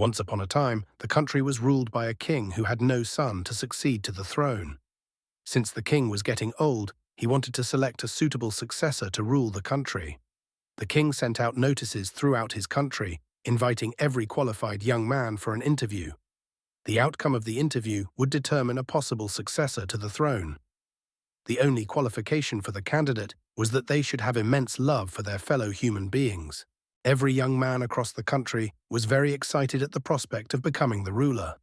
Once upon a time, the country was ruled by a king who had no son to succeed to the throne. Since the king was getting old, he wanted to select a suitable successor to rule the country. The king sent out notices throughout his country, inviting every qualified young man for an interview. The outcome of the interview would determine a possible successor to the throne. The only qualification for the candidate was that they should have immense love for their fellow human beings. Every young man across the country was very excited at the prospect of becoming the ruler.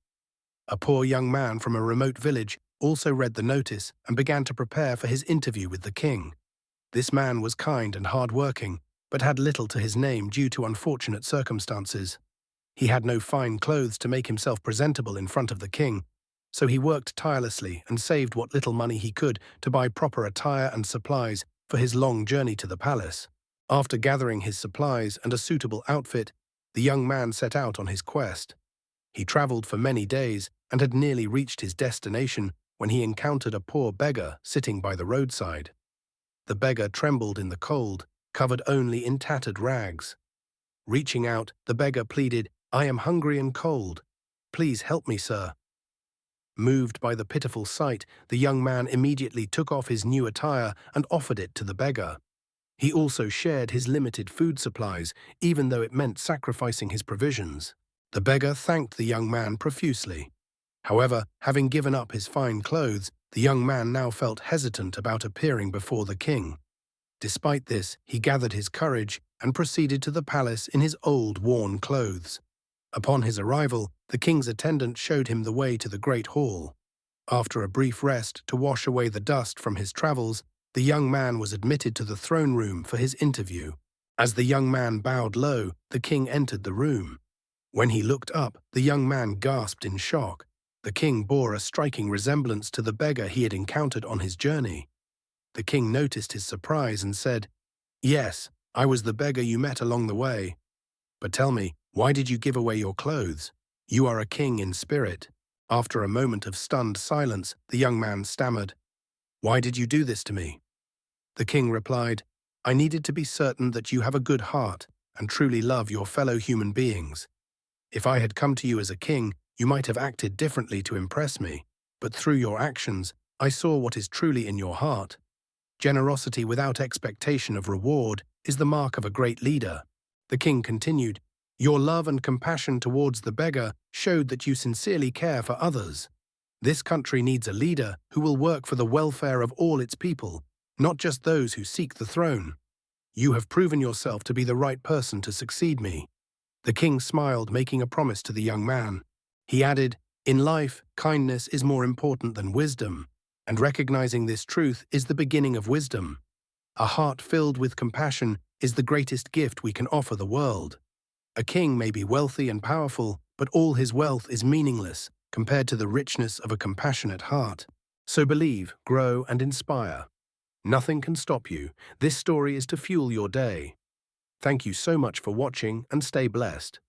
A poor young man from a remote village also read the notice and began to prepare for his interview with the king. This man was kind and hard-working, but had little to his name due to unfortunate circumstances. He had no fine clothes to make himself presentable in front of the king, so he worked tirelessly and saved what little money he could to buy proper attire and supplies for his long journey to the palace. After gathering his supplies and a suitable outfit, the young man set out on his quest. He traveled for many days and had nearly reached his destination when he encountered a poor beggar sitting by the roadside. The beggar trembled in the cold, covered only in tattered rags. Reaching out, the beggar pleaded, "I am hungry and cold. Please help me, sir." Moved by the pitiful sight, the young man immediately took off his new attire and offered it to the beggar. He also shared his limited food supplies, even though it meant sacrificing his provisions. The beggar thanked the young man profusely. However, having given up his fine clothes, the young man now felt hesitant about appearing before the king. Despite this, he gathered his courage and proceeded to the palace in his old, worn clothes. Upon his arrival, the king's attendant showed him the way to the great hall. After a brief rest to wash away the dust from his travels, the young man was admitted to the throne room for his interview. As the young man bowed low, the king entered the room. When he looked up, the young man gasped in shock. The king bore a striking resemblance to the beggar he had encountered on his journey. The king noticed his surprise and said, "Yes, I was the beggar you met along the way. But tell me, why did you give away your clothes? You are a king in spirit." After a moment of stunned silence, the young man stammered, "Why did you do this to me?" The king replied, "I needed to be certain that you have a good heart and truly love your fellow human beings. If I had come to you as a king, you might have acted differently to impress me, but through your actions, I saw what is truly in your heart. Generosity without expectation of reward is the mark of a great leader." The king continued, "Your love and compassion towards the beggar showed that you sincerely care for others. This country needs a leader who will work for the welfare of all its people, not just those who seek the throne. You have proven yourself to be the right person to succeed me." The king smiled, making a promise to the young man. He added, "In life, kindness is more important than wisdom, and recognizing this truth is the beginning of wisdom. A heart filled with compassion is the greatest gift we can offer the world. A king may be wealthy and powerful, but all his wealth is meaningless compared to the richness of a compassionate heart. So believe, grow, and inspire. Nothing can stop you. This story is to fuel your day. Thank you so much for watching and stay blessed.